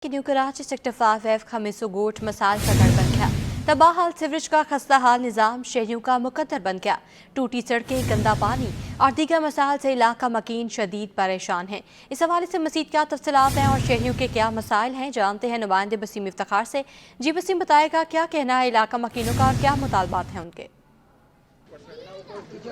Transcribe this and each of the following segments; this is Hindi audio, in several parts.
कि न्यू कराची सेक्टर 5F खमीसो गोट मसाल का गढ़ बन गया। तबाहाल सीवरेज का खस्ता हाल निज़ाम शहरियों का मुकद्दर बन गया। टूटी सड़कें, गंदा पानी और दीगर मसाइल से इलाका मकीन शदीद परेशान है। इस हवाले से मज़ीद क्या तफसीलात हैं और शहरियों के क्या मसाइल हैं, जानते हैं नुमाइंदे वसीम इफ्तिखार से। जी वसीम, बताएगा क्या कहना है इलाका मकीनों का और क्या मुतालबात हैं उनके।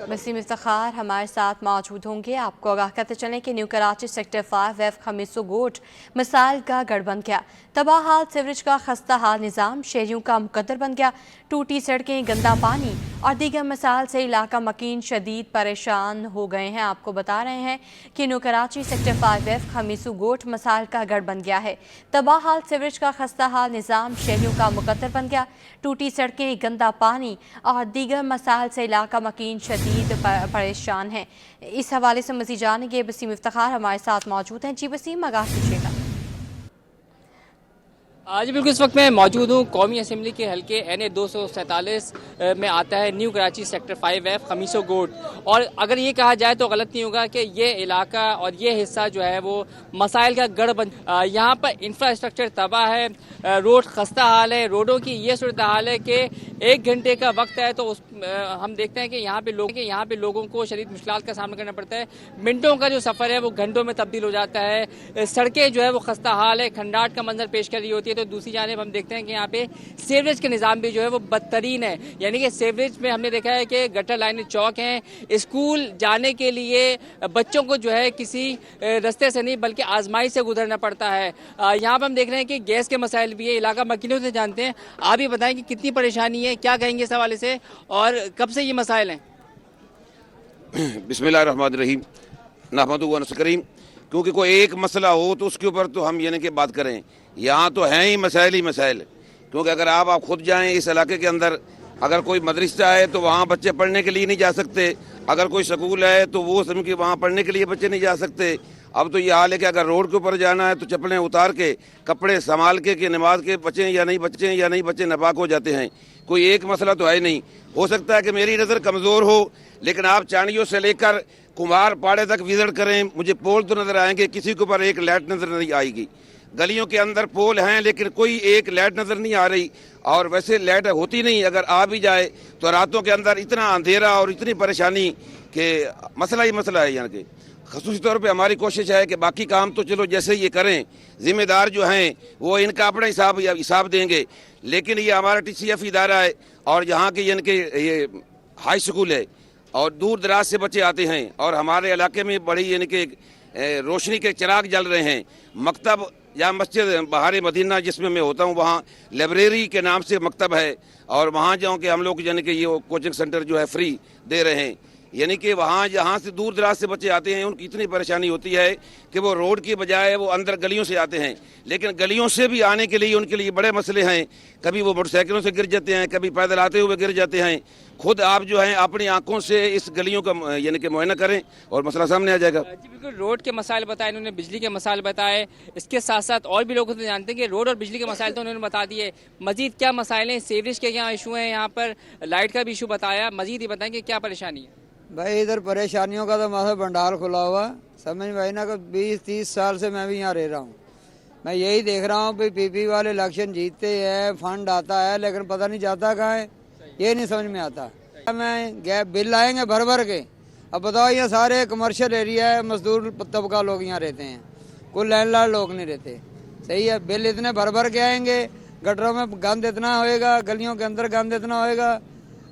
वसीम इफ्तिखार हमारे साथ मौजूद होंगे। आपको आगाह करते चलें कि न्यू कराची सेक्टर 5F खमीसो गोट मिसाइल का गढ़ बन गया। तबाहाल सीवरेज का खस्ता हाल निज़ाम शहरियों का मुकद्दर बन गया। टूटी सड़कें, गंदा पानी और दीगर मसाइल से इलाका मकीन शदीद परेशान हो गए हैं। आपको बता रहे हैं कि न्यू कराची सेक्टर 5F खमीसो गोट मिसाइल का गढ़ बन गया है। तबाहाल सीवरेज का खस्ता हाल निज़ाम शहरियों का मुकद्दर बन गया। टूटी सड़कें, गंदा पानी और दीगर मसाइल से इलाका मकीन शदीद परेशान है। इस हवाले से मज़ीद जानेंगे। वसीम इफ्तिखार हमारे साथ मौजूद हैं। जी वसीम, आगाह कीजिएगा। आज बिल्कुल इस वक्त मैं मौजूद हूँ कौमी असम्बली के हल्के NA 247 में आता है न्यू कराची सेक्टर 5F खमीसो गोट। और अगर ये कहा जाए तो गलत नहीं होगा कि ये इलाका और ये हिस्सा जो है वो मसाइल का गढ़ बन। यहाँ पर इंफ्रास्ट्रक्चर तबाह है, रोड खस्ता हाल है। रोडों की ये सूरत हाल है कि 1 घंटे का वक्त है तो हम देखते हैं कि यहाँ पे लोगों को शदीद मुश्किलात का सामना करना पड़ता है। मिनटों का जो सफ़र है वो घंटों में तब्दील हो जाता है। सड़कें जो है वो खस्ता हाल है, खंडाट का मंजर पेश कर रही होती है। तो दूसरी जानिब हम देखते हैं कि यहाँ पे सीवरेज के निज़ाम भी जो है वो बदतरीन है। यानी कि सीवरेज में हमने देखा है कि गटर लाइनें चौक हैं। स्कूल जाने के लिए बच्चों को जो है किसी रास्ते से नहीं बल्कि आजमाइश से गुजरना पड़ता है। यहाँ पर हम देख रहे हैं कि गैस के मसाइल भी है। इलाका मकीनों से जानते हैं, आप ही बताएं कि कितनी परेशानी है, क्या कहेंगे इस हवाले से और कब से ये मसाइल हैं। बिस्मिल्लाहिर्रहमानिर्रहीम नहमदुहु व नस्तईन। क्योंकि कोई एक मसला हो तो उसके ऊपर तो हम यानी कि बात करें। यहाँ तो हैं ही मसाइल। क्योंकि अगर आप खुद जाएं इस इलाके के अंदर, अगर कोई मदरसा है तो वहाँ बच्चे पढ़ने के लिए नहीं जा सकते। अगर कोई स्कूल है तो वो समझ के वहाँ पढ़ने के लिए बच्चे नहीं जा सकते। अब तो ये हाल है कि अगर रोड के ऊपर जाना है तो चप्पलें उतार के, कपड़े संभाल के नमाज के बचें या नहीं बच्चे नापाक हो जाते हैं। कोई एक मसला तो है नहीं। हो सकता है कि मेरी नज़र कमज़ोर हो, लेकिन आप चांडियों से लेकर कुम्हार पाड़े तक विजिट करें, मुझे पोल तो नज़र आएंगे, किसी के ऊपर एक लाइट नज़र नहीं आएगी। गलियों के अंदर पोल हैं लेकिन कोई एक लाइट नज़र नहीं आ रही। और वैसे लाइट होती नहीं, अगर आ भी जाए तो रातों के अंदर इतना अंधेरा और इतनी परेशानी कि मसला ही मसला है। यहाँ के ख़ुसूसी तौर पे हमारी कोशिश है कि बाकी काम तो चलो जैसे ये करें, जिम्मेदार जो हैं वो इनका अपना हिसाब देंगे। लेकिन ये हमारा TCF इदारा है और यहाँ के यानी कि ये हाई स्कूल है और दूर दराज से बच्चे आते हैं और हमारे इलाके में बड़ी यानी कि रोशनी के चिराग जल रहे हैं। मकतब या मस्जिद बहार मदीना जिसमें मैं होता हूँ, वहाँ लाइब्रेरी के नाम से मकतब है और वहाँ जाऊँ कि हम लोग यानी कि ये कोचिंग सेंटर जो है फ्री दे रहे हैं। यानी कि वहाँ जहाँ से दूर दराज से बच्चे आते हैं उनकी इतनी परेशानी होती है कि वो रोड की बजाय वो अंदर गलियों से आते हैं। लेकिन गलियों से भी आने के लिए उनके लिए बड़े मसले हैं। कभी वो मोटरसाइकिलों से गिर जाते हैं, कभी पैदल आते हुए गिर जाते हैं। खुद आप जो हैं अपनी आंखों से इस गलियों का यानी कि मुआयना करें और मसला सामने आ जाएगा। जी बिल्कुल, रोड के मसाइल बताए इन्होंने, बिजली के मसाइल बताए, इसके साथ साथ और भी लोग तो जानते हैं कि रोड और बिजली के मसाइल तो उन्होंने बता दिए। मजीद क्या मसाइल हैं, सीवरेज के क्या इशू हैं, यहाँ पर लाइट का भी इशू बताया। मजीद ये बताएं कि क्या परेशानी है। भाई इधर परेशानियों का तो मतलब भंडार खुला हुआ, समझ भाई ना, 20-30 साल से मैं भी यहाँ रह रहा हूँ। मैं यही देख रहा हूँ भाई PP वाले इलेक्शन जीतते हैं, फंड आता है, लेकिन पता नहीं जाता कहाँ है, ये नहीं समझ में आता। मैं गैप बिल आएंगे भर भर के। अब बताओ, ये सारे कमर्शियल एरिया है, मजदूर तबका लोग यहाँ रहते हैं, कोई लैंडलॉर्ड लोग नहीं रहते। सही है, बिल इतने भर भर के आएंगे, गटरों में गंद इतना होएगा, गलियों के अंदर गंद इतना होएगा,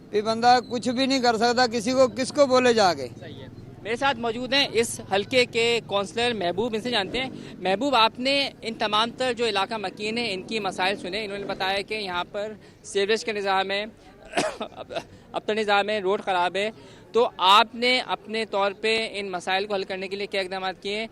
ये बंदा कुछ भी नहीं कर सकता, किसको बोले जाके। सही है। मेरे साथ मौजूद हैं इस हल्के के काउंसलर महबूब, इनसे जानते हैं। महबूब, आपने इन तमाम तर जो इलाका मकीन है इनकी मसाइल सुने। इन्होंने बताया कि यहाँ पर सीवरेज का निज़ाम है, अब तो निज़ाम है, रोड ख़राब है। तो आपने अपने तौर पे इन मसाइल को हल करने के लिए क्या इकदाम किए?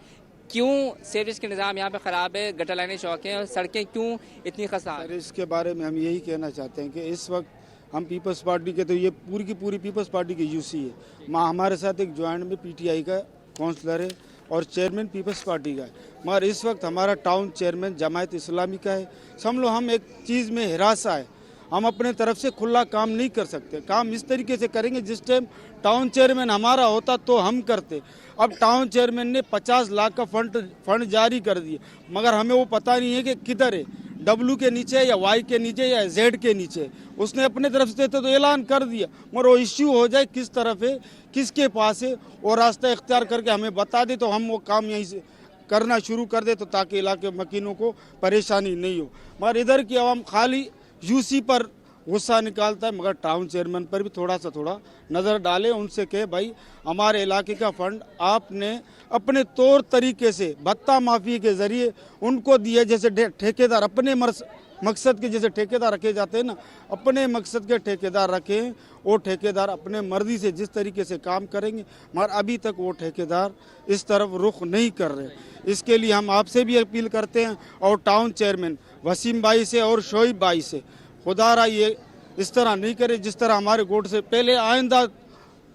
क्यों सीवरेज के निज़ाम यहाँ पे ख़राब है, गटर लाइनें चौक हैं और सड़कें क्यों इतनी खस्ता? इसके बारे में हम यही कहना चाहते हैं कि इस वक्त हम पीपल्स पार्टी के, तो ये पूरी की पूरी पीपल्स पार्टी की UC है। हमारे साथ एक ज्वाइंट में PTI का काउंसलर है और चेयरमैन पीपल्स पार्टी का है। मगर इस वक्त हमारा टाउन चेयरमैन जमायत इस्लामी का है। समझ लो हम एक चीज़ में हिरासा है। हम अपने तरफ से खुला काम नहीं कर सकते। काम इस तरीके से करेंगे जिस टाइम टाउन चेयरमैन हमारा होता तो हम करते। अब टाउन चेयरमैन ने 50 लाख का फंड जारी कर दिए, मगर हमें वो पता नहीं है कि किधर है, W के नीचे या Y के नीचे या Z के नीचे। उसने अपने तरफ से तो ऐलान कर दिया, मगर वो इश्यू हो जाए किस तरफ है, किसके पास है, वो रास्ता इख्तियार करके हमें बता दे तो हम वो काम यहीं से करना शुरू कर दे, तो ताकि इलाके मकीनों को परेशानी नहीं हो। मगर इधर की आवाम खाली यूसी पर गुस्सा निकालता है, मगर टाउन चेयरमैन पर भी थोड़ा नज़र डाले, उनसे कहे भाई हमारे इलाके का फंड आपने अपने तौर तरीके से भत्ता माफी के ज़रिए उनको दिए, जैसे ठेकेदार अपने मकसद के जैसे ठेकेदार रखे जाते हैं ना, अपने मकसद के ठेकेदार रखे हैं। वो ठेकेदार अपने मर्जी से जिस तरीके से काम करेंगे, मगर अभी तक वो ठेकेदार इस तरफ रुख नहीं कर रहे। इसके लिए हम आपसे भी अपील करते हैं और टाउन चेयरमैन वसीम भाई से और शोएब भाई से, खुदारा ये इस तरह नहीं करे जिस तरह हमारे गोट से पहले आइंदा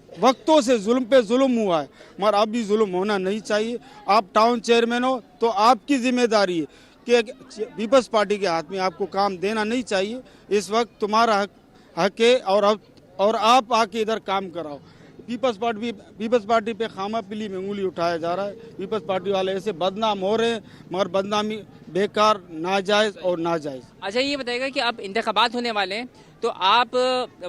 वक्तों से जुल्म पे जुल्म हुआ है, मगर अब भी जुल्म होना नहीं चाहिए। आप टाउन चेयरमैन हो तो आपकी जिम्मेदारी है कि पीपल्स पार्टी के हाथ में आपको काम देना नहीं चाहिए। इस वक्त तुम्हारा हक है और आप आके इधर काम कराओ। पीपल्स पार्टी पे खामा पिली में उंगली उठाया जा रहा है। पीपल्स पार्टी वाले ऐसे बदनाम हो रहे हैं, मगर बदनामी बेकार, नाजायज़ और नाजायज़। अच्छा, ये बताइएगा कि अब इंतखाबात होने वाले हैं, तो आप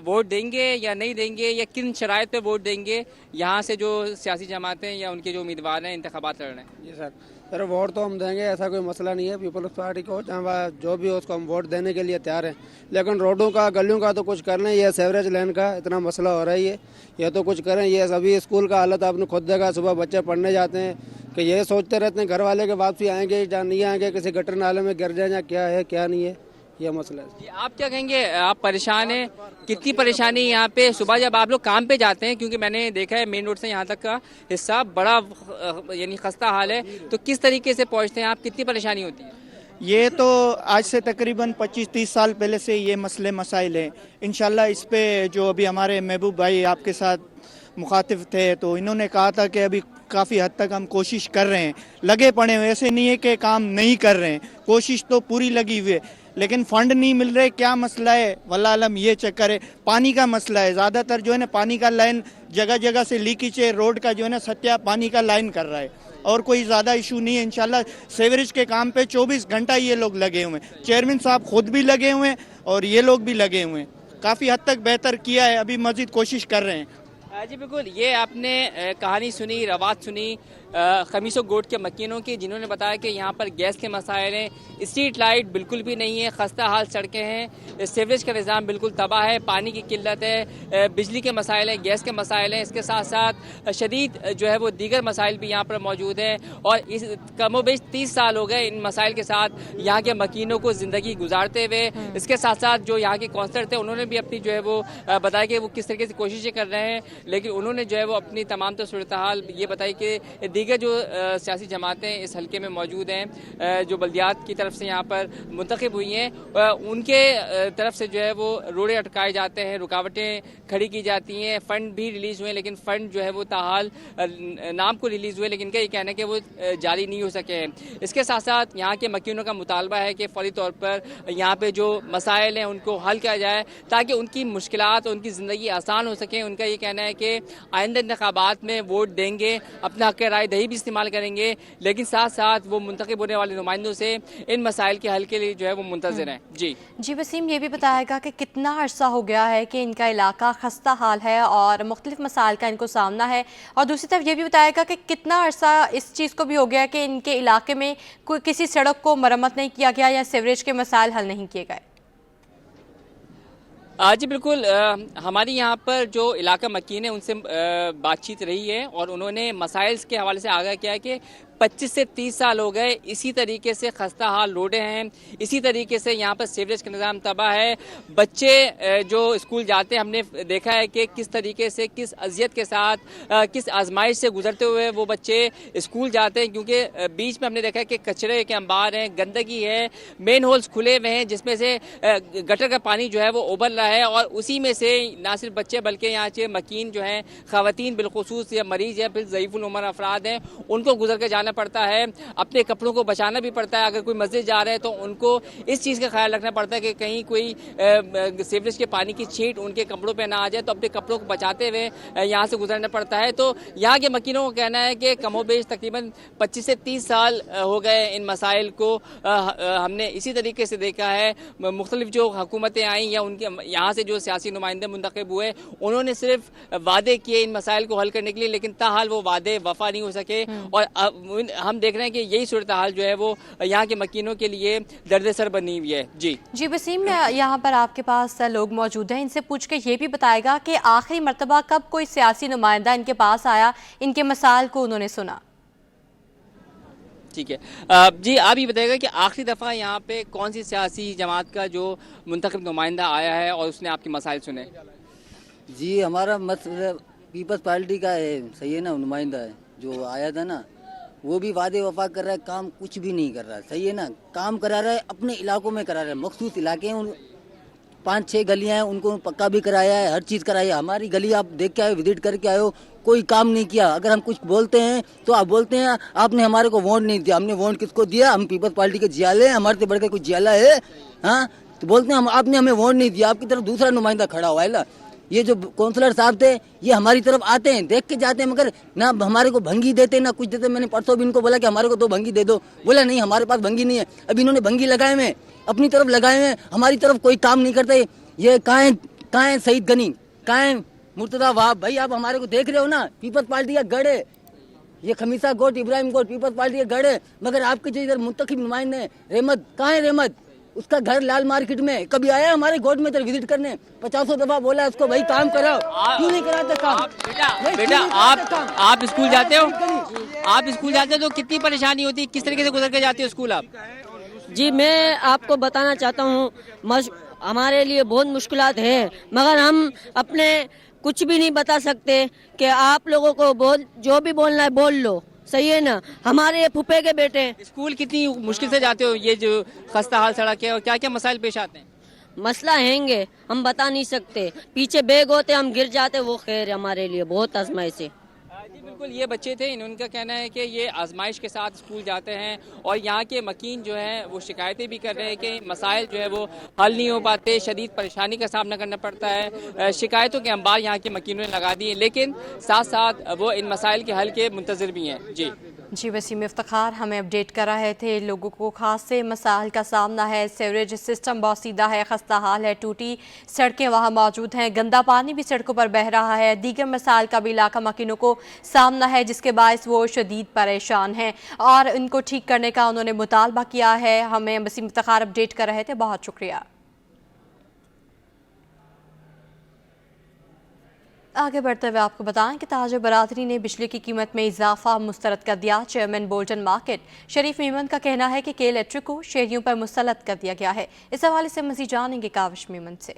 वोट देंगे या नहीं देंगे, या किन शराइत पे वोट देंगे यहाँ से जो सियासी जमातें या उनके जो उम्मीदवार हैं इंतखाबात लड़ रहे हैं? जी सर वोट तो हम देंगे, ऐसा कोई मसला नहीं है। पीपल्स पार्टी को जहाँ जो भी हो उसको हम वोट देने के लिए तैयार हैं, लेकिन रोडों का गलियों का तो कुछ कर लें। ये सेवरेज लाइन का इतना मसला हो रहा है, ये तो कुछ करें। ये सभी स्कूल का हालत आपने खुद देखा, सुबह बच्चे पढ़ने जाते हैं कि ये सोचते रहते हैं घर वाले के वापसी आएंगे या नहीं आएंगे, किसी गटर नाले में गिर जाए या क्या है क्या नहीं है, ये मसला है। आप क्या कहेंगे, आप परेशान हैं? कितनी परेशानी यहाँ पे सुबह जब आप लोग काम पे जाते हैं, क्योंकि मैंने देखा है मेन रोड से यहाँ तक का हिस्सा बड़ा यानी खस्ता हाल है, तो किस तरीके से पहुँचते हैं आप, कितनी परेशानी होती है? ये तो आज से तकरीबन 25-30 साल पहले से ये मसले मसाइल हैं। इंशाल्लाह इस पे जो अभी हमारे महबूब भाई आपके साथ मुखातिब थे, तो इन्होंने कहा था कि अभी काफ़ी हद तक हम कोशिश कर रहे हैं, लगे पड़े हुए, ऐसे नहीं है कि काम नहीं कर रहे हैं, कोशिश तो पूरी लगी हुई है, लेकिन फंड नहीं मिल रहे। क्या मसला है वल्लाह आलम, ये चक्कर है। पानी का मसला है, ज़्यादातर जो है ना पानी का लाइन जगह जगह से लीकेज है, रोड का जो है ना सत्या पानी का लाइन कर रहा है, और कोई ज़्यादा इशू नहीं है। इंशाल्लाह सेवरेज के काम पे 24 घंटा ये लोग लगे हुए हैं, चेयरमैन साहब खुद भी लगे हुए हैं और ये लोग भी लगे हुए हैं। काफ़ी हद तक बेहतर किया है, अभी मज़ीद कोशिश कर रहे हैं। जी बिल्कुल, ये आपने कहानी सुनी, रवात सुनी खमीसो गोट के मकीनों की, जिन्होंने बताया कि यहाँ पर गैस के मसाइल हैं, स्ट्रीट लाइट बिल्कुल भी नहीं है, खस्ता हाल सड़कें हैं, सीवरेज का निज़ाम बिल्कुल तबाह है, पानी की किल्लत है, बिजली के मसाइल हैं, गैस के मसाइल हैं, इसके साथ साथ शदीद जो है वो दीगर मसाइल भी यहाँ पर मौजूद हैं। और इस कमोबेश 30 साल हो गए इन मसाइल के साथ यहाँ के मकीनों को ज़िंदगी गुजारते हुए। इसके साथ साथ जो यहाँ के कौंसलर थे उन्होंने भी अपनी जो है वो बताया कि वो किस तरीके से कोशिशें कर रहे हैं, लेकिन उन्होंने जो है वो अपनी तमाम तो सूरत हाल ये बताई कि दीगर जो सियासी जमातें इस हल्के में मौजूद हैं, जो बल्दियात की तरफ से यहाँ पर मुंतखब हुई हैं, उनके तरफ से जो है वो रोड़े अटकाए जाते हैं, रुकावटें खड़ी की जाती हैं। फ़ंड भी रिलीज़ हुए, लेकिन फ़ंड जो है वो ताहाल नाम को रिलीज़ हुए, लेकिन इनका ये कहना है कि वो जारी नहीं हो सके हैं। इसके साथ साथ यहाँ के मकीनों का मुतालबा है कि फौरी तौर पर यहाँ पर जो मसाइल हैं उनको हल किया जाए, ताकि उनकी मुश्किलात, उनकी ज़िंदगी आसान हो सके। उनका ये कहना है कि आइंदा इंतखाबात में वोट देंगे, अपना हक़ राय दही भी इस्तेमाल करेंगे, लेकिन साथ साथ वो मुंतखब होने वाले नुमाइंदों से इन मसाइल के हल के लिए जो है वो मुंतज़िर हैं। जी वसीम, ये भी बताएगा कि कितना अरसा हो गया है कि इनका इलाका खस्ता हाल है और मुख्तलिफ मसाइल का इनको सामना है, और दूसरी तरफ ये भी बताएगा कि कितना अरसा इस चीज़ को भी हो गया कि इनके इलाके में कोई किसी सड़क को मरम्मत नहीं किया गया या सीवरेज के मसाइल हल नहीं किए गए। जी बिल्कुल, हमारी यहाँ पर जो इलाका मकीन है उनसे बातचीत रही है, और उन्होंने मसाइल के हवाले से आगाह किया कि 25 से 30 साल हो गए इसी तरीके से खस्ता हाल रोडें हैं, इसी तरीके से यहाँ पर सीवरेज का निज़ाम तबाह है। बच्चे जो स्कूल जाते हैं, हमने देखा है कि किस तरीके से, किस अजियत के साथ, किस आजमाइश से गुजरते हुए वो बच्चे स्कूल जाते हैं, क्योंकि बीच में हमने देखा है कि कचरे के अंबार हैं, गंदगी है, मेन होल्स खुले हुए हैं जिसमें से गटर का पानी जो है वो उबल रहा है, और उसी में से ना सिर्फ बच्चे बल्कि यहाँ से मकीन जो हैं, ख़वातीन बिलखुसूस या मरीज़ या फिर ज़ईफ़ुल उमर अफराद हैं, उनको गुजर कर जाना करना पड़ता है, अपने कपड़ों को बचाना भी पड़ता है। अगर कोई मस्जिद जा रहे हैं तो उनको इस चीज़ का ख्याल रखना पड़ता है कि कहीं कोई सीवरेज के पानी की छींट उनके कपड़ों पर ना आ जाए, तो अपने कपड़ों को बचाते हुए यहाँ से गुजरना पड़ता है। तो यहाँ के मकीनों का कहना है कि कमोबेश तकरीबन 25 से 30 साल हो गए इन मसाइल को हमने इसी तरीके से देखा है। मुख्तलिफ जो हुकूमतें आई या उनके यहाँ से जो सियासी नुमाइंदे मुंतखब हुए, उन्होंने सिर्फ वादे किए इन मसाइल को हल करने के लिए, लेकिन ताहाल वो वादे वफा नहीं हो सके। और हम देख रहे हैं कि यही सूरत हाल जो है वो यहाँ के मकीनों के लिए दर्द-ए-सर बनी हुई है। जी वसीम, यहाँ पर आपके पास लोग मौजूद हैं, इनसे पूछ के ये भी बताएगा कि आखिरी मरतबा कब कोई सियासी नुमाइंदा इनके पास आया, इनके मसाइल को उन्होंने सुना। ठीक है जी, आप ये बताइएगा कि आखिरी दफ़ा यहाँ पे कौन सी सियासी जमात का जो मुंतखब नुमाइंदा आया है और उसने आपके मसाइल सुने? जी, हमारा मसला पीपल्स पार्टी का है, सही है ना, नुमाइंदा है जो आया था ना, वो भी वादे वफा कर रहा है, काम कुछ भी नहीं कर रहा है, सही है ना। काम करा रहा है, अपने इलाकों में करा रहा है, मखसूस इलाके हैं, 5-6 गलियां हैं, उनको पक्का भी कराया है, हर चीज़ कराई है। हमारी गली आप देख के आए, विजिट करके आए हो, कोई काम नहीं किया। अगर हम कुछ बोलते हैं तो आप बोलते हैं आपने हमारे को वोट नहीं दिया। हमने वोट किसको दिया? हम पीपल्स पार्टी के जियाले हैं, हमारे से बढ़कर कोई जियाला है? हाँ, तो बोलते हैं हम, आपने हमें वोट नहीं दिया। आपकी तरफ दूसरा नुमाइंदा खड़ा हुआ है ना। ये जो काउंसलर साहब थे, ये हमारी तरफ आते हैं, देख के जाते हैं, मगर ना हमारे को भंगी देते ना कुछ देते। मैंने परसों भी इनको बोला कि हमारे को 2 भंगी दे दो, बोला नहीं हमारे पास भंगी नहीं है। अब इन्होंने भंगी लगाए हुए, अपनी तरफ लगाए हुए, हमारी तरफ कोई काम नहीं करते। ये कहाँ है सईद गनी, कहाँ है मुर्तजा वाह? भाई आप हमारे को देख रहे हो ना, पीपल्स पार्टी का गढ़ है ये, खमीसा गोट, इब्राहिम गोट, पीपल्स पार्टी का गढ़ है। मगर आपके जो इधर मुंतखब नुमाइंदे रहमत, कहाँ है रहमत? उसका घर लाल मार्केट में, कभी आया हमारे गोट में इधर विजिट करने? 50 दफा बोला उसको भाई काम कराओ, क्यों नहीं कराते काम? बेटा आप स्कूल जाते हो? आप स्कूल जाते हो तो कितनी परेशानी होती है, किस तरीके से गुजर के जाते हो स्कूल आप? जी, मैं आपको बताना चाहता हूँ, हमारे लिए बहुत मुश्किलात है, मगर हम अपने कुछ भी नहीं बता सकते कि आप लोगों को जो भी बोलना है बोल लो, सही है ना। हमारे फुफे के बेटे स्कूल कितनी मुश्किल से जाते हो, ये जो खस्ता हाल सड़क है, और क्या क्या मसाइल पेश आते हैं? मसला हैंगे, हम बता नहीं सकते, पीछे बैग होते हम गिर जाते, वो खैर हमारे लिए बहुत आजमाइश है। जी बिल्कुल, ये बच्चे थे, इनका कहना है कि ये आजमाइश के साथ स्कूल जाते हैं और यहाँ के मकीन जो हैं वो शिकायतें भी कर रहे हैं कि मसाइल जो है वो हल नहीं हो पाते, शदीद परेशानी का सामना करना पड़ता है। शिकायतों के अंबार यहाँ के मकीनों ने लगा दिए, लेकिन साथ साथ वो इन मसाइल के हल के मुंतज़िर भी हैं। जी वसीम इफ्तिखार हमें अपडेट कर रहे थे। लोगों को खास से मसाइल का सामना है, सीवरेज सिस्टम बहुत सीधा है, खस्ता हाल है, टूटी सड़कें वहाँ मौजूद हैं, गंदा पानी भी सड़कों पर बह रहा है, दीगर मसाइल का भी इलाका मकीनों को सामना है, जिसके बायस वो शदीद परेशान हैं और इनको ठीक करने का उन्होंने मुतालबा किया है। हमें वसीम इफ्तिखार अपडेट कर रहे थे, बहुत शुक्रिया। आगे बढ़ते हुए आपको बताएं कि ताज बरादरी ने बिजली की कीमत में इजाफा मुस्तरद कर दिया। चेयरमैन बोल्टन मार्केट शरीफ मीमन का कहना है कि के इलेक्ट्रिक को शहरियों पर मुसल्लत कर दिया गया है। इस हवाले से मज़ीद जानेंगे काविश मीमन से।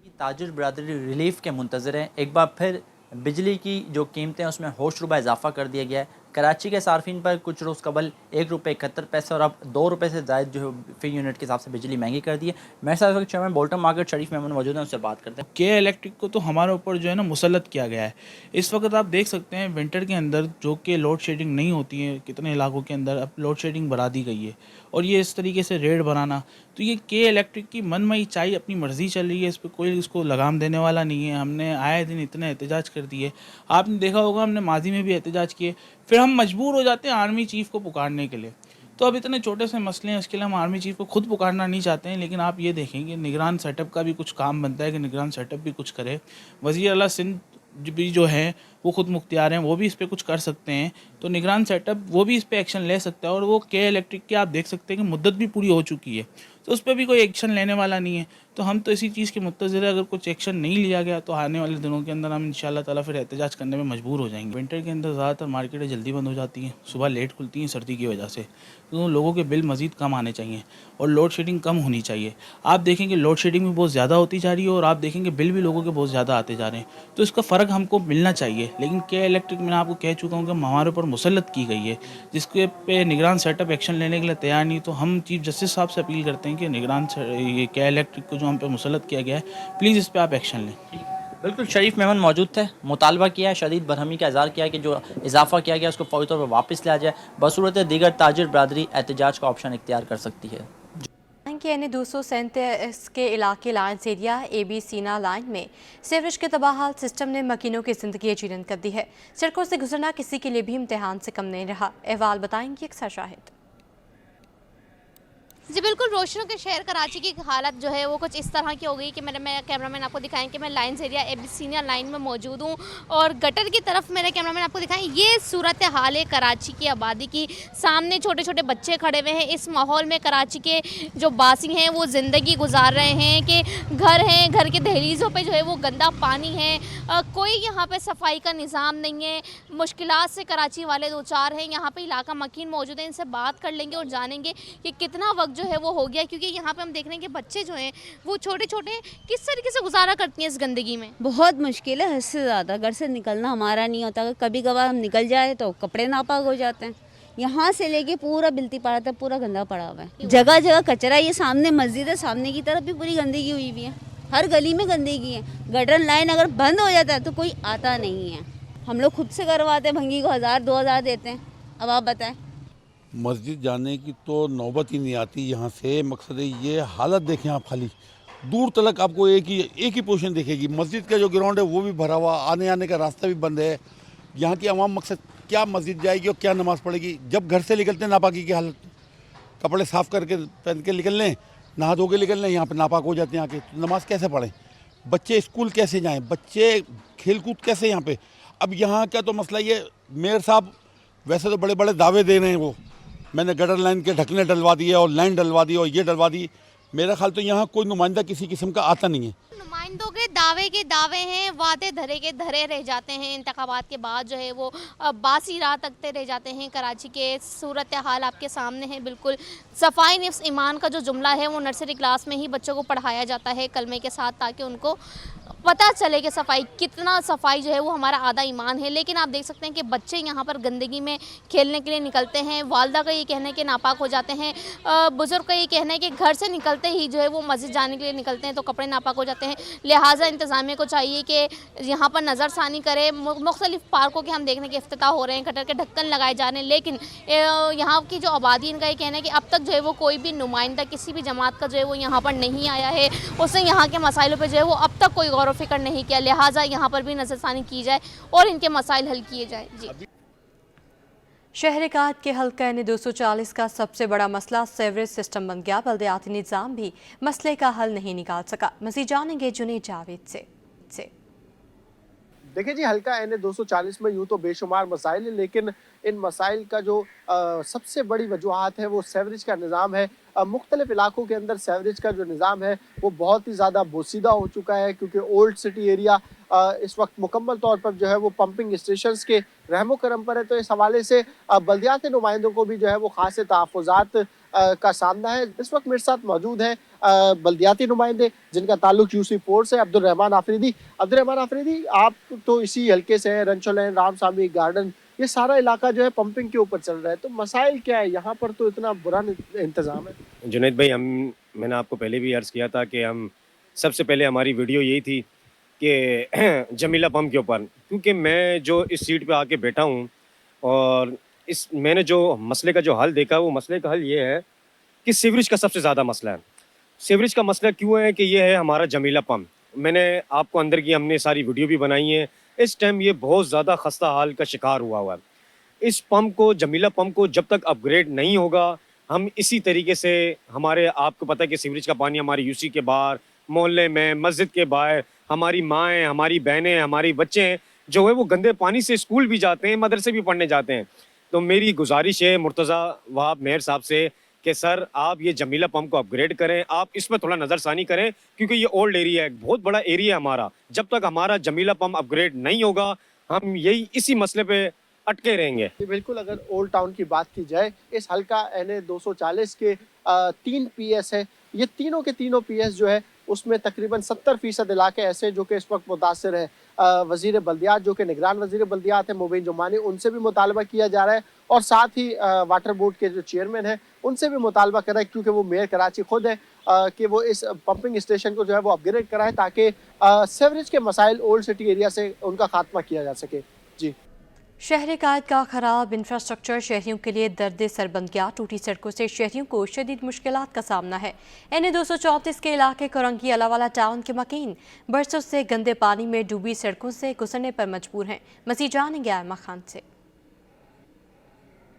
ताजुर बरादरी रिलीफ के मुंतज़र हैं। एक बार फिर बिजली की जो कीमतें हैं उसमें होश रुबा इजाफा कर दिया गया है। कराची के सार्फिन पर कुछ रोज़ कबल ₹1.71 और अब ₹2 से ज़ायद जो है फी यूनिट के हिसाब से बिजली महंगी कर दी है। मेरे साथ चेयरमैन बोल्टन मार्केट शरीफ मेमन मौजूद हैं, उससे बात करते हैं। के इलेक्ट्रिक को तो हमारे ऊपर जो है ना मुसल्लत किया गया है। इस वक्त आप देख सकते हैं विंटर के अंदर जो कि लोड शेडिंग नहीं होती है, कितने इलाकों के अंदर अब लोड शेडिंग बढ़ा दी गई है और ये इस तरीके से रेट बनाना, तो ये के इलेक्ट्रिक की मनमाई चाहिए, अपनी मर्ज़ी चल रही है, इस पर कोई इसको लगाम देने वाला नहीं है। हमने आए दिन इतने एहतजाज कर दिए, आपने देखा होगा हमने माजी में भी एहतजाज किए, फिर हम मजबूर हो जाते हैं आर्मी चीफ़ को पुकारने के लिए। तो अब इतने छोटे से मसले हैं, इसके लिए हम आर्मी चीफ़ को खुद पुकारना नहीं चाहते हैं। लेकिन आप ये देखेंगे निगरान सेटअप का भी कुछ काम बनता है कि निगरान सेटअप भी कुछ करे। वज़ीर आला सिंध भी जो हैं वो खुद मुख्तियार हैं, वो भी इस पर कुछ कर सकते हैं। तो निगरान सेटअप वो भी इस पर एक्शन ले सकता है। और वो के इलेक्ट्रिक की आप देख सकते हैं कि मुद्दत भी पूरी हो चुकी है, तो उस पर भी कोई एक्शन लेने वाला नहीं है। तो हम तो इसी चीज़ के मुंतज़िर, अगर कुछ एक्शन नहीं लिया गया तो आने वाले दिनों के अंदर हम इंशाअल्लाह ताला फिर एहतजाज करने में मजबूर हो जाएंगे। विंटर के अंदर ज़्यादातर मार्केटें जल्दी बंद हो जाती हैं, सुबह लेट खुलती हैं सर्दी की वजह से, तो लोगों के बिल मज़ीद कम आने चाहिए और लोड शेडिंग कम होनी चाहिए। आप देखेंगे लोड शेडिंग भी बहुत ज़्यादा होती जा रही है और आप देखेंगे बिल भी लोगों के बहुत ज़्यादा आते जा रहे हैं, तो इसका फ़र्क हमको मिलना चाहिए। लेकिन के इलेक्ट्रिक मैंने आपको कह चुका हूँ कि हमारे ऊपर मुसल्लत की गई है, जिसके पे निगरान सेटअप एक्शन लेने के लिए तैयार नहीं। तो हम चीफ जस्टिस साहब से अपील करते हैं कि निगरान ये के इलेक्ट्रिक को जो हम पे मुसल्लत किया गया है, प्लीज़ इस पर आप एक्शन लें। बिल्कुल शरीफ मेमन मौजूद थे, मुतालबा किया है, शदीद बरहमी का इज़हार किया है कि जो इजाफा किया गया उसको फौरी तौर पर वापस लिया जाए। बसूरत दीगर ताजिर बरदरी एहतजाज का ऑप्शन इख्तियार कर सकती है। के एन 237 के इलाके लाइन्स एरिया AB सीना लाइन में सीवरेज के तबाहाल सिस्टम ने मकीनों की जिंदगी चीरन कर दी है। सड़कों से गुजरना किसी के लिए भी इम्तिहान से कम नहीं रहा। अहवाल बताएंगे अक्सर शाहिद। जी बिल्कुल, रोशनों के शहर कराची की हालत जो है वो कुछ इस तरह की हो गई कि मैं कैमरामैन आपको दिखाएं कि मैं लाइन्स एरिया AB सीनिया लाइन में मौजूद हूँ और गटर की तरफ मेरे कैमरामैन आपको दिखाएं। ये सूरत हाल है कराची की आबादी की। सामने छोटे छोटे बच्चे खड़े हुए हैं। इस माहौल में कराची के जो बासी हैं वो ज़िंदगी गुजार रहे हैं कि घर हैं, घर के दहलीज़ों पर जो है वो गंदा पानी है, कोई यहाँ पर सफाई का निज़ाम नहीं है। मुश्किलात से कराची वाले दो चार हैं। यहाँ पर इलाका मकीन मौजूद है, इनसे बात कर लेंगे और जानेंगे कि कितना वक्त जो है वो हो गया, क्योंकि यहाँ पे हम देख रहे हैं कि बच्चे जो हैं वो छोटे छोटे किस तरीके से गुजारा करती हैं इस गंदगी में। बहुत मुश्किल है, हद से ज़्यादा। घर से निकलना हमारा नहीं होता, कभी कभार हम निकल जाए तो कपड़े नापाक हो जाते हैं। यहाँ से लेके पूरा बिलती पड़ा था, पूरा गंदा पड़ा हुआ है, जगह जगह कचरा। ये सामने मस्जिद है, सामने की तरफ भी पूरी गंदगी हुई हुई है, हर गली में गंदगी है। गटर लाइन अगर बंद हो जाता है तो कोई आता नहीं है। हम लोग खुद से करवाते हैं, भंगी को 1000-2000 देते हैं। अब आप बताएं। मस्जिद जाने की तो नौबत ही नहीं आती यहाँ से। मकसद है ये हालत देखें आप, खाली दूर तक आपको एक ही पोजीशन दिखेगी। मस्जिद का जो ग्राउंड है वो भी भरा हुआ, आने आने का रास्ता भी बंद है। यहाँ की आवाम मकसद क्या मस्जिद जाएगी और क्या नमाज़ पढ़ेगी। जब घर से निकलते नापाकी की हालत, कपड़े साफ़ करके पहन के निकल लें, नहा धो के निकल लें, यहाँ पर नापाक हो जाते हैं आके। तो नमाज़ कैसे पढ़ें, बच्चे स्कूल कैसे जाएँ, बच्चे खेल कूद कैसे यहाँ पर। अब यहाँ का तो मसला ये, मेयर साहब वैसे तो बड़े बड़े दावे दे रहे हैं, वो मैंने गटर लाइन के ढकने डलवा दिए और लाइन डलवा दी और ये डलवा दी। मेरा ख्याल तो यहाँ कोई नुमाइंदा किसी किस्म का आता नहीं है। नुमाइंदों के दावे हैं, वादे धरे के धरे रह जाते हैं। इंतखाबात के बाद जो है वो बासी राह तकते रह जाते हैं। कराची के सूरत हाल आपके सामने है। बिल्कुल सफाई निफ्स ईमान का जो जुमला है वो नर्सरी क्लास में ही बच्चों को पढ़ाया जाता है कलमे के साथ, ताकि उनको पता चले कि सफाई जो है वो हमारा आधा ईमान है। लेकिन आप देख सकते हैं कि बच्चे यहाँ पर गंदगी में खेलने के लिए निकलते हैं। वालदा का ये कहना है कि नापाक हो जाते हैं। बुज़ुर्ग का ये कहना है कि घर से निकलते ही जो है वो मस्जिद जाने के लिए निकलते हैं तो कपड़े नापाक हो जाते हैं। लिहाजा इंतज़ामिया को चाहिए कि यहाँ पर नज़रसानी करे। मुख्तलिफ पार्कों के हम देखने के इफ्तिताह हो रहे हैं, गटर के ढक्कन लगाए जा रहे हैं, लेकिन यहाँ की जो आबादी, इनका ये कहना है कि अब तक जो है वो कोई भी नुमाइंदा किसी भी जमात का जो है वो यहाँ पर नहीं आया है। उसने यहाँ के मसाइलों पर जो है वो अब तक कोई गौर फिक्र नहीं किया। लिहाजा यहाँ पर भी नजरसानी की जाए और इनके मसाइल हल किए जाए। जी, शहरिकात के हल्का एन 240 का सबसे बड़ा मसला सीवरेज सिस्टम बन गया। बल्दियाती निज़ाम भी मसले का हल नहीं निकाल सका। मज़ीद जानेंगे जुनैद जावेद से। देखिए जी, हल्का एन 240 में यूँ तो बेशुमार मसाइल है, लेकिन इन मसाइल का जो सबसे बड़ी वजूहात है वो सीवरेज का निज़ाम है। मुख्तलिफ इलाकों के अंदर सीवरेज का जो निज़ाम है वो बहुत ही ज़्यादा बोसीदा हो चुका है, क्योंकि ओल्ड सिटी एरिया इस वक्त मुकम्मल तौर पर जो है वो पंपिंग स्टेशंस के रहमो करम पर है। तो इस हवाले से बल्दियाती नुमाइंदों को भी जो है वो खास तहफ़्फ़ुज़ात का सामना है। इस वक्त मेरे साथ मौजूद हैं बल्दियाती नुमाइंदे जिनका ताल्लुक UC4 से, अब्दुर्रहमान आफरीदी। अब्दुर्रहमान आफरीदी, आप तो इसी हल्के से हैं। रंचो लेन, रामसामी गार्डन, ये सारा इलाका जो है पंपिंग के ऊपर चल रहा है। तो मसाइल क्या है यहाँ पर? तो इतना बुरा इंतज़ाम है। जुनैद भाई, मैंने आपको पहले भी अर्ज़ किया था कि हम सबसे पहले हमारी वीडियो यही थी कि जमीला पम्प के ऊपर, क्योंकि मैं जो इस सीट पे आके बैठा हूँ और मैंने जो मसले का जो हल देखा, वो मसले का हल ये है कि सीवरेज का सबसे ज़्यादा मसला है। सीवरेज का मसला क्यों है कि ये है हमारा जमीला पम्प। मैंने आपको अंदर की हमने सारी वीडियो भी बनाई है। इस टाइम ये बहुत ज़्यादा खस्ता हाल का शिकार हुआ है। इस पंप को, जमीला पंप को जब तक अपग्रेड नहीं होगा, हम इसी तरीके से, हमारे आपको पता है कि सीवरेज का पानी हमारे UC के बाहर, मोहल्ले में, मस्जिद के बाहर, हमारी माएँ, हमारी बहनें, हमारे बच्चे जो है वो गंदे पानी से स्कूल भी जाते हैं, मदरसे भी पढ़ने जाते हैं। तो मेरी गुजारिश है मुर्तज़ा वहाब मेयर साहब से कि सर आप ये जमीला पंप को अपग्रेड करें, आप इसमें थोड़ा नज़रसानी करें, क्योंकि ये ओल्ड एरिया है, बहुत बड़ा एरिया है हमारा। जब तक हमारा जमीला पंप अपग्रेड नहीं होगा, हम यही इसी मसले पे अटके रहेंगे। बिल्कुल, अगर ओल्ड टाउन की बात की जाए, इस हल्का NA 240 के 3 PS है। ये तीनों के तीनों PS जो है उसमें तकरीबन 70% इलाके ऐसे जो कि इस वक्त मुतासर है। वज़ीर बल्दियात जो कि निगरान वज़ीर बल्दियात है मुबीन जुमानी, उनसे भी मुतालबा किया जा रहा है और साथ ही वाटर बोर्ड के जो चेयरमैन हैं उनसे भी मुतालबा कर रहे हैं, क्योंकि वो मेयर कराची खुद है कि वो इस पंपिंग स्टेशन को जो है वो अपग्रेड कराए ताकि सीवरेज के मसाइल ओल्ड सिटी एरिया से उनका खात्मा किया जा सके। जी, शहर कायद का खराब इंफ्रास्ट्रक्चर शहरियों के लिए दर्द सर बन गया। टूटी सड़कों से शहरियों को शदीद मुश्किलात का सामना है। NA 234 के इलाके कोरंगी अलावाला टाउन के मकीन बरसों से गंदे पानी में डूबी सड़कों से गुजरने पर मजबूर हैं। मज़ीद जानेंगे आयमा खान से।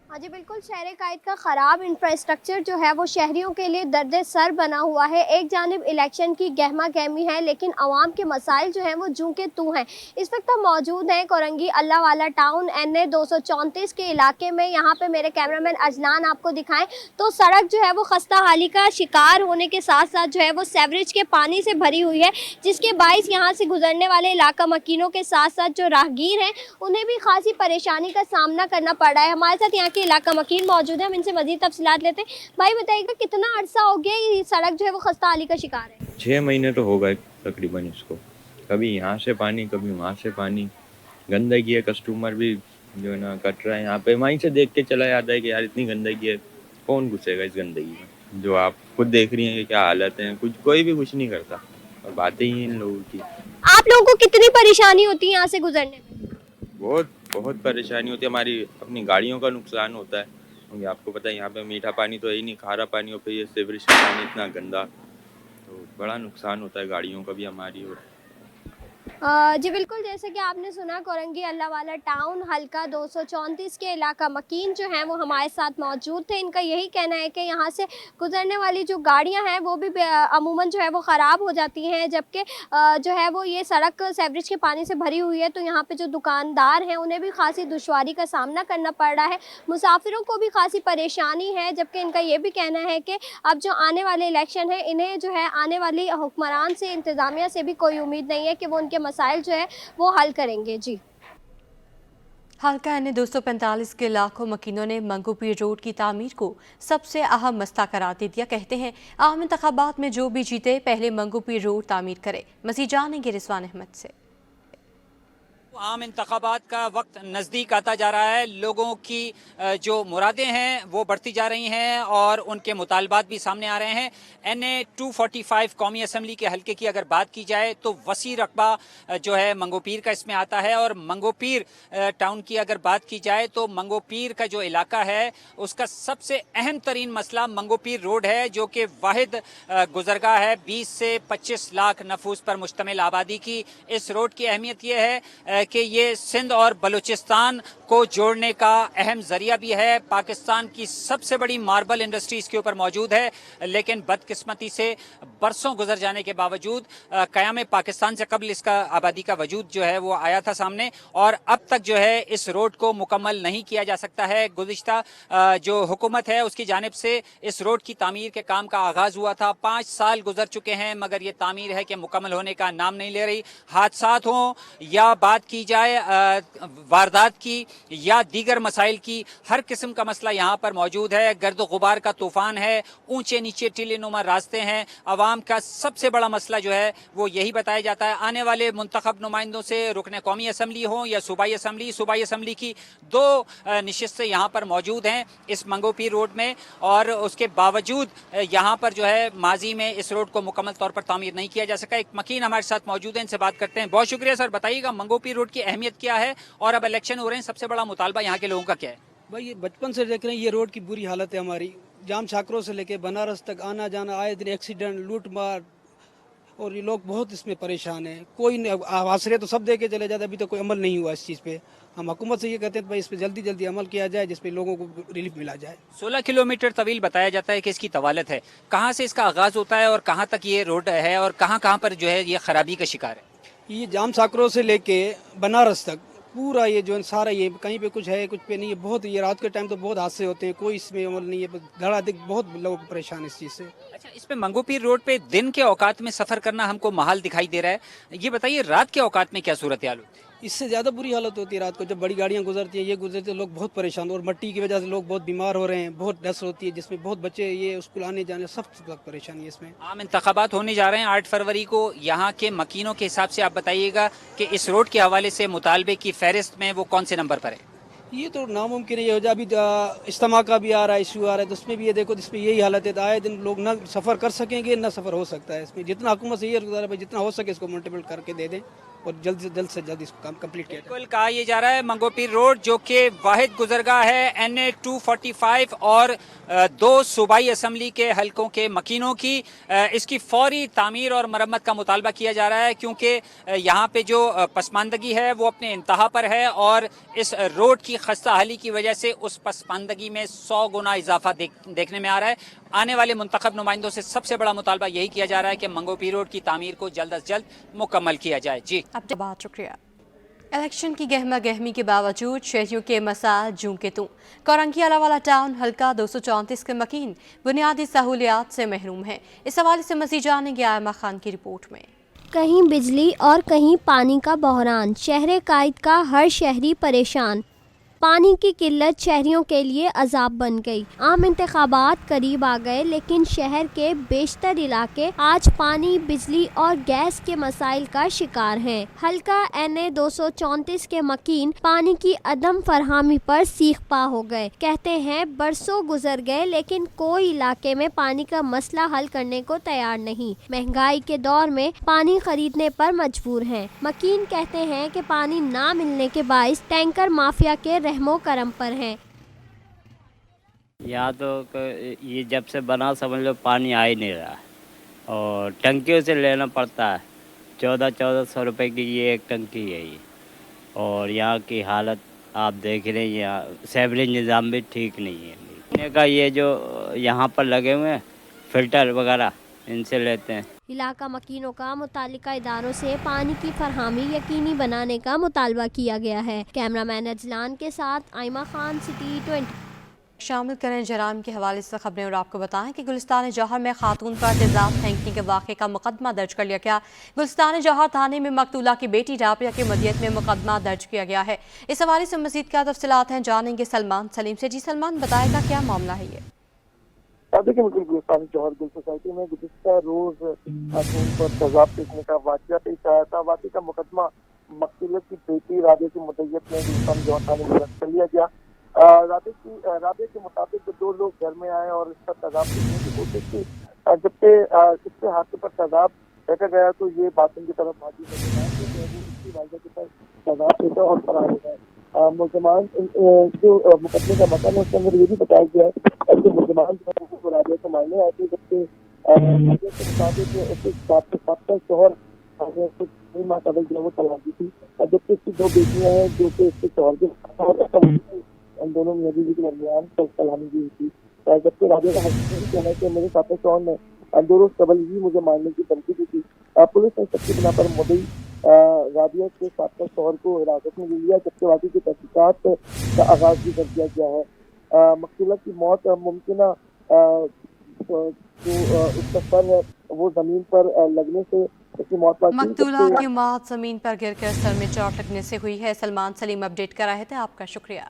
हाँ जी बिल्कुल, शहर कायद का ख़राब इंफ्रास्ट्रक्चर जो है वो शहरियों के लिए दर्द सर बना हुआ है। एक जानिब इलेक्शन की गहमा गहमी है, लेकिन आवाम के मसाइल जो हैं वो जूं के तू हैं। इस वक्त हम मौजूद हैं कोरंगी अल्लाह वाला टाउन NA 234 के इलाके में। यहाँ पे मेरे कैमरामैन अजलान आपको दिखाएं तो सड़क जो है वो खस्ता हाली का शिकार होने के साथ साथ जो है वो सेवरेज के पानी से भरी हुई है, जिसके बाइस यहाँ से गुजरने वाले इलाका मकीनों के साथ साथ जो राहगीर हैं उन्हें भी खासी परेशानी का सामना करना पड़ रहा है। हमारे साथ यहाँ के इलाका मकीन मौजूद है, हम इनसे मजीद तफसीलात लेते हैं। भाई बताइएगा, कितना अरसा हो गया ये सड़क जो है वो खस्ता हाली का शिकार है? 6 महीने तो हो गए तकरीबन इसको। कभी यहाँ से पानी, कभी वहाँ से पानी, गंदगी है। कस्टमर भी जो है ना कट रहा है यहाँ पे, वहीं से देख के चला जाता है कि यार इतनी गंदगी है, कौन घुसेगा इस गंदगी में। जो आप खुद देख रही हैं कि क्या हालत है, कोई भी कुछ नहीं करता और बातें ही इन लोगों की। आप लोगों को कितनी परेशानी होती है यहाँ से गुजरने में? बहुत परेशानी होती है। हमारी अपनी गाड़ियों का नुकसान होता है, क्योंकि आपको पता है यहाँ पे मीठा पानी तो है ही नहीं, खारा पानी हो, पे ये सीवरेज का पानी इतना गंदा, तो बड़ा नुकसान होता है गाड़ियों का भी हमारी। और जी बिल्कुल, जैसे कि आपने सुना कोरंगी अल्लाह वाला टाउन हल्का 234 के इलाका मकीन जो हैं वो हमारे साथ मौजूद थे। इनका यही कहना है कि यहाँ से गुजरने वाली जो गाड़ियाँ हैं वो भी अमूमन जो है वो ख़राब हो जाती हैं, जबकि जो है वो ये सड़क सेवरेज के पानी से भरी हुई है। तो यहाँ पे जो दुकानदार हैं उन्हें भी खासी दुश्वारी का सामना करना पड़ रहा है, मुसाफिरों को भी खासी परेशानी है। जबकि इनका ये भी कहना है कि अब जो आने वाले इलेक्शन है, इन्हें जो है आने वाली हुक्मरान से, इंतज़ामिया से भी कोई उम्मीद नहीं है कि वो उनके मसाइल जो है वो हल करेंगे। जी, हल्का NA 245 के लाखों मकीनों ने मंगूपीर रोड की तामीर को सबसे अहम मसला करार दे दिया। कहते हैं आम इंतखाबात में जो भी जीते पहले मंगूपीर रोड तामीर करे। मज़ीद जानेंगे रिजवान अहमद से। आम इंतखाबात का वक्त नज़दीक आता जा रहा है, लोगों की जो मुरादें हैं वो बढ़ती जा रही हैं और उनके मुतालबात भी सामने आ रहे हैं। NA 245 कौमी असम्बली के हल्के की अगर बात की जाए तो वसी रकबा जो है मंगोपीर का इसमें आता है। और मंगोपीर टाउन की अगर बात की जाए तो मंगोपीर का जो इलाका है उसका सबसे अहम तरीन मसला मंगोपीर रोड है, जो कि वाहिद गुजरगाह है 20 से 25 लाख नफूस पर मुश्तमिल आबादी की। इस रोड की अहमियत ये है कि ये सिंध और बलूचिस्तान को जोड़ने का अहम जरिया भी है। पाकिस्तान की सबसे बड़ी मार्बल इंडस्ट्री इसके ऊपर मौजूद है, लेकिन बदकिस्मती से बरसों गुजर जाने के बावजूद क़याम पाकिस्तान से कबल इसका आबादी का वजूद जो है वो आया था सामने, और अब तक जो है इस रोड को मुकम्मल नहीं किया जा सकता है। गुज़िश्ता जो हुकूमत है उसकी जानिब से इस रोड की तामीर के काम का आगाज़ हुआ था। 5 साल गुजर चुके हैं, मगर ये तामीर है कि मुकम्मल होने का नाम नहीं ले रही। हादसात हों या बात की जाए वारदात की या दीगर मसाइल की, हर किस्म का मसला यहाँ पर मौजूद है। गर्द गुबार का तूफान है, ऊंचे नीचे टीलेनुमा रास्ते हैं। आवाम का सबसे बड़ा मसला जो है वो यही बताया जाता है। आने वाले मुंतखब नुमाइंदों से रुकने कौमी असम्बली हो या सूबाई असम्बली की 2 नशिस्तें यहाँ पर मौजूद हैं इस मंगोपीर रोड में, और उसके बावजूद यहाँ पर जो है माजी में इस रोड को मुकम्मल तौर पर तामीर नहीं किया जा सका। एक मकीन हमारे साथ मौजूद है, इनसे बात करते हैं। बहुत शुक्रिया सर, बताइएगा मंगोपीर रोड की अहमियत क्या है और अब इलेक्शन हो रहे हैं, सबसे बड़ा मुतालबा यहाँ के लोगों का क्या है? भाई ये बचपन से देख रहे हैं, ये रोड की बुरी हालत है हमारी। जाम छाकरों से लेके बनारस तक आना जाना, आए दिन एक्सीडेंट, लूट मार, और ये लोग बहुत इसमें परेशान हैं। कोई आसरे तो सब दे के चले जाते, अभी तो कोई अमल नहीं हुआ इस चीज़ पे। हम हुकूमत से ये कहते हैं भाई इस पे जल्दी जल्दी अमल किया जाए, जिसपे लोगों को रिलीफ मिला जाए। 16 किलोमीटर तवील बताया जाता है कि इसकी तवालत है। कहाँ से इसका आगाज़ होता है और कहाँ तक ये रोड है और कहाँ कहाँ पर जो है ये खराबी का शिकार है? ये जाम छाकरों से लेके बनारस तक पूरा ये जो सारा, ये कहीं पे कुछ है कुछ पे नहीं है। बहुत ये रात के टाइम तो बहुत हादसे होते हैं, कोई इसमें अमल नहीं है। धड़ाधड़ बहुत लोग परेशान है इस चीज़ से। अच्छा, इस पे मंगोपीर रोड पे दिन के औकात में सफ़र करना हमको महाल दिखाई दे रहा है। ये बताइए रात के औकात में क्या सूरत हाल होती है? इससे ज़्यादा बुरी हालत होती है रात को, जब बड़ी गाड़ियाँ गुजरती हैं, ये गुजरते लोग बहुत परेशान, और मट्टी की वजह से लोग बहुत बीमार हो रहे हैं। बहुत डस्ट होती है, जिसमें बहुत बच्चे ये स्कूल आने जाने सब परेशानी है इसमें। आम इंतखाबात होने जा रहे हैं 8 फरवरी को। यहाँ के मकीनों के हिसाब से आप बताइएगा कि इस रोड के हवाले से मुतालबे की फहरिस्त में वो कौन से नंबर पर है? ये तो नामुमकिन है। अभी इज्तिमा का भी आ रहा है, इशू आ रहा है, तो उसमें भी ये देखो, इसमें यही हालत है। तो आए दिन लोग ना सफ़र कर सकेंगे ना सफ़र हो सकता है। इसमें जितना हुकूमत से ये गुजारा है, जितना हो सके इसको मल्टीपल करके दे दें और जल्द से जल्द इसको काम कंप्लीट किया जाए। बिल्कुल कहा यह जा रहा है मंगोपीर रोड जो कि वाहिद गुजरगाह है NA 245 और दो सूबाई असम्बली के हलकों के मकीनों की, इसकी फौरी तामीर और मरम्मत का मुतालबा किया जा रहा है, क्योंकि यहाँ पे जो पसमानदगी है वो अपने इंतहा पर है और इस रोड की खस्ता हाली की वजह से उस पसमानदगी में 100 गुना इजाफा देखने में आ रहा है। आने वाले मुंतखब नुमाइंदों से सबसे बड़ा मुतालबा यही किया जा रहा है कि मंगोपीर रोड की तामीर को जल्द अज जल्द मुकम्मल किया जाए। जी बहुत शुक्रिया। इलेक्शन की गहमा गहमी के बावजूद शहरियों के मसाल जूं के तूं। कोरंगी अलावाला टाउन हल्का 234 के मकीन बुनियादी सहूलियात से महरूम है। इस हवाले से मज़ीद जानेंगे आयमा खान की रिपोर्ट में। कहीं बिजली और कहीं पानी का बहरान, शहर कायद का हर शहरी परेशान। पानी की किल्लत शहरियों के लिए अजाब बन गई। आम इंतखाबात करीब आ गए, लेकिन शहर के बेशतर इलाके आज पानी, बिजली और गैस के मसाइल का शिकार हैं। हल्का NA 234 के मकीन पानी की अदम फरहमी पर सीख पा हो गए। कहते हैं बरसों गुजर गए लेकिन कोई इलाके में पानी का मसला हल करने को तैयार नहीं। महंगाई के दौर में पानी खरीदने पर मजबूर हैं। मकीन कहते हैं कि पानी ना मिलने के बाइस टैंकर माफिया के रहमो करम पर हैं। यहाँ तो ये जब से बना समझ लो पानी आ ही नहीं रहा और टंकियों से लेना पड़ता है। 1400 रुपए की ये एक टंकी है ये। और यहाँ की हालत आप देख रहे हैं, यहाँ सेवरेज निज़ाम भी ठीक नहीं है। पीने का ये जो यहाँ पर लगे हुए हैं फिल्टर वगैरह, इनसे लेते हैं। इलाका मकीनों का मुतालिका इदारों से पानी की फरहमी यकीनी बनाने का मुतालबा किया गया है। कैमरामैन अजलान के साथ आयमा खान, सिटी 20। शामिल करें जराम के हवाले से खबरें और आपको बताएं कि गुलिस्तान जौहर में खातून पर तेजाब फेंकने के वाक़े का मुकदमा दर्ज कर लिया गया। गुलिस्तान जौहर थाने में मकतूला की बेटी राबिया की मदियत में मुकदमा दर्ज किया गया है। इस हवाले से मज़ीद क्या तफसीलात हैं जानेंगे सलमान सलीम से। जी सलमान, बताएगा क्या मामला है ये? देखिए, बिल्कुल गुलिस्तान जौहर गुल सोसाइटी में गुज़िश्ता रोज खातून पर तेजाब फेंकने का वाक़या पेश आया था। वाक़े का मुकदमा मकतूला की बेटी राबिया की मदियत में गुलिस्तान जौहर थाने में दर्ज कर लिया गया। राबिया के मुताबिक दो लोग घर में आए और इसका तेजाब फेंकने की कोशिश की, जबकि इसके हाथ पर तेजाब फेंका गया तो ये बाथरूम की तरफ भागी इसकी वालिदा के पास तेजाब फेंका और फरार हो गए। मुलजमान जो मुकदमे का मकान है उसके अंदर ये भी बताया गया है कि मुलजमान राबिया को मारने आए थे, जबकि राबिया के मुताबिक उसके साथ शोहर कुछ माह कबल जो वो तलाक दी थी, जबकि इसकी दो बेटियां हैं जो कि इसके शोहर के दोनों नदी के दरमियान सलामी दी थी। जबकि राबिया का हकीकत कहना है कि मेरे साथ शोहर ने दो रोज कबल ही मुझे मारने की धमकी दी थी। पुलिस ने सबकी बिना पर मुद्दई राबिया के साथ शोहर को हिरासत में ले लिया, जबकि वाक़े की तहकीकात का आगाज भी कर दिया गया है। मकतूला की मौत मुमकिन जो उसका सर है वो जमीन पर लगने से उसकी मौत पाई। मकतूला की मौत जमीन पर गिरकर सर में चोट लगने से हुई है। सलमान सलीम अपडेट कर रहे थे, आपका शुक्रिया।